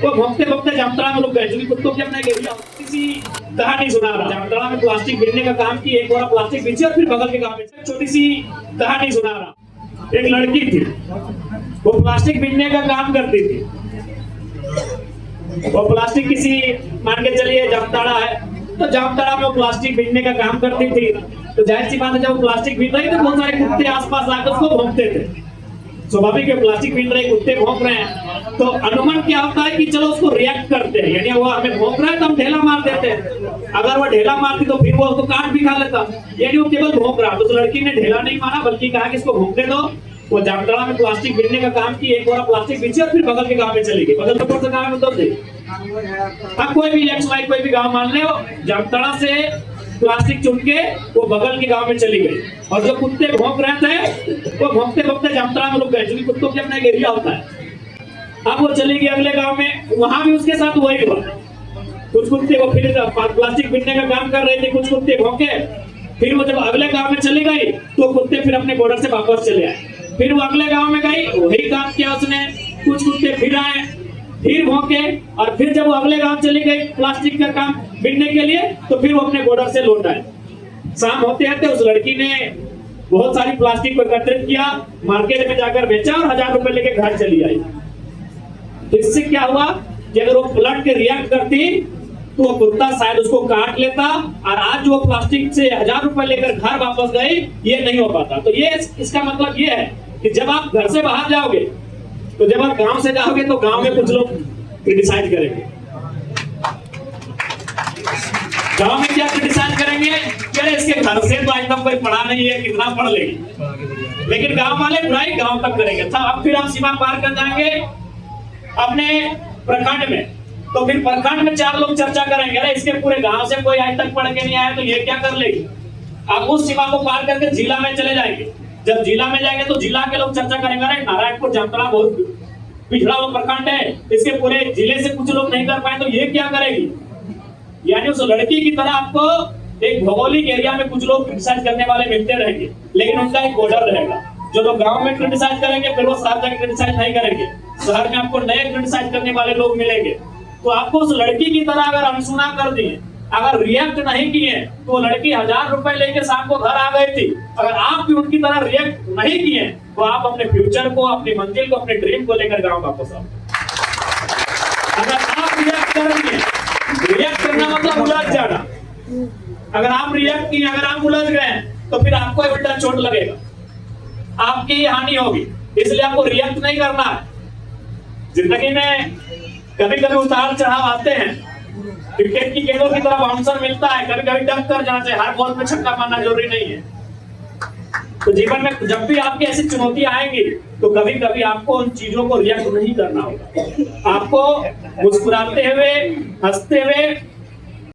वो भोंकते भोंकते जामताड़ा में रुक गए। क्योंकि कुत्तों की अपना एक एरिया किसी कहानी सुना रहा। जामताड़ा में प्लास्टिक बीनने का काम की, एक बोरा प्लास्टिक बीचे और फिर बगल के गांव में छोटी सी कहानी सुना रहा। एक लड़की थी, वो प्लास्टिक बीनने का काम करती थी। वो प्लास्टिक किसी मान के चलिए जामताड़ा है, तो जामताड़ा में वो प्लास्टिक बीनने का काम करती थी। तो जाहिर सी बात है, जब वो प्लास्टिक बीन रही तो बहुत सारे कुत्ते आसपास आकर उसको भौंकते थे। स्वाभाविक है, प्लास्टिक बीन रहे कुत्ते भौंक रहे हैं, तो अनुमान क्या होता है कि चलो उसको रिएक्ट करते हैं, यानी वो हमें भौंक रहा है तो हम ढेला मार देते हैं। अगर वो ढेला मारती तो फिर वो उसको काट भी खा लेता, यानी वो केवल भौंक रहा। तो लड़की ने ढेला नहीं मारा बल्कि कहा कि इसको भौंकने दो। वो जामताड़ा में प्लास्टिक बीनने का काम की, एक बोरा प्लास्टिक बीची और फिर बगल के गांव में चली गई। बगल के गांव में तो अब कोई भी एक्स कोई भी गांव मान ले, जामताड़ा से प्लास्टिक चुन के वो बगल के गांव में चली गई। और जो कुत्ते भौंक रहे थे वो भौंकते भौंकते जामताड़ा में रुक गए। क्योंकि कुत्तों की अपना एक एरिया होता है। अब वो चली गई अगले गांव में, वहां भी उसके साथ वही हुआ। कुछ कुत्ते वो फिर प्लास्टिक बीनने का काम कर रहे थे, कुछ कुत्ते भौंके। फिर वो जब अगले गांव में चली गई तो कुत्ते फिर अपने बॉर्डर से वापस चले आए। फिर वो अगले गांव में गई, वही काम किया उसने। कुछ कुत्ते फिर आए, फिर भौंके, और फिर जब वो अगले गांव चली गई प्लास्टिक का काम बीनने के लिए, तो फिर वो अपने बॉर्डर से लौट आए। शाम होते होते उस लड़की ने बहुत सारी प्लास्टिक को एकत्रित किया, मार्केट में जाकर बेचा और 1000 रुपए लेके घर चली आई। तो इससे क्या हुआ कि अगर वो पलट के रिएक्ट करती तो वो कुत्ता शायद उसको काट लेता, और आज वो प्लास्टिक से 1000 रुपए लेकर घर वापस गई, ये नहीं हो पाता। तो ये इसका मतलब ये है कि जब आप घर से बाहर जाओगे, तो जब आप गांव से जाओगे तो गांव में कुछ लोग क्रिटिसाइज करेंगे। गांव में क्या क्रिटिसाइज करेंगे कि इसके घर से तो आज तक कोई पढ़ा नहीं है, कितना पढ़ लेगी। लेकिन गांव वाले बुराई गांव तक करेंगे। अब फिर आप सीमा पार कर जाएंगे अपने प्रखंड में, तो फिर प्रखंड में 4 लोग चर्चा करेंगे, अरे इसके पूरे गांव से कोई आज तक पढ़ के नहीं आया तो ये क्या कर लेगी। आप उस सीमा को पार करके जिला में चले जाएंगे। जब जिला में जाएंगे तो जिला के लोग चर्चा करेंगे, अरे नारायणपुर जामताड़ा बहुत पिछड़ा हुआ प्रखंड है, इसके पूरे जिले से कुछ लोग नहीं कर पाए तो ये क्या करेगी। यानी उस लड़की की तरह आपको एक भौगोलिक एरिया में कुछ लोग क्रिटिसाइज करने वाले मिलते रहेंगे, लेकिन उनका एक बॉर्डर रहेगा। जो लोग गांव में क्रिटिसाइज करेंगे फिर वो शहर जाकर क्रिटिसाइज नहीं करेंगे, शहर में आपको नए क्रिटिसाइज करने वाले लोग मिलेंगे। तो आपको उस लड़की की तरह अगर अनसुना कर दिए, अगर रिएक्ट नहीं किए, तो वो लड़की 1000 रुपए लेके शाम को घर आ गई थी। अगर आप भी उनकी तरह रिएक्ट नहीं किए तो आप अपने फ्यूचर को, अपनी मंजिल को, अपने ड्रीम को लेकर गांव वापस आओ। अगर आप रिएक्ट करेंगे, रिएक्ट करना मतलब उलझ जाना। अगर आप रिएक्ट किए, अगर आप उलझ गए तो फिर आपको उल्टा चोट लगेगा, आपकी हानि होगी। इसलिए आपको रिएक्ट नहीं करना है। जिंदगी में कभी कभी उतार चढ़ाव आते हैं, क्रिकेट की गेंदों की तरह बाउंसर मिलता है, कभी कभी डक कर जाना चाहिए, हर बॉल पे छक्का मारना जरूरी नहीं है। तो जीवन में जब भी आपकी ऐसी चुनौतियां आएंगी तो कभी कभी आपको उन चीजों को रिएक्ट नहीं करना होगा। आपको मुस्कुराते हुए, हंसते हुए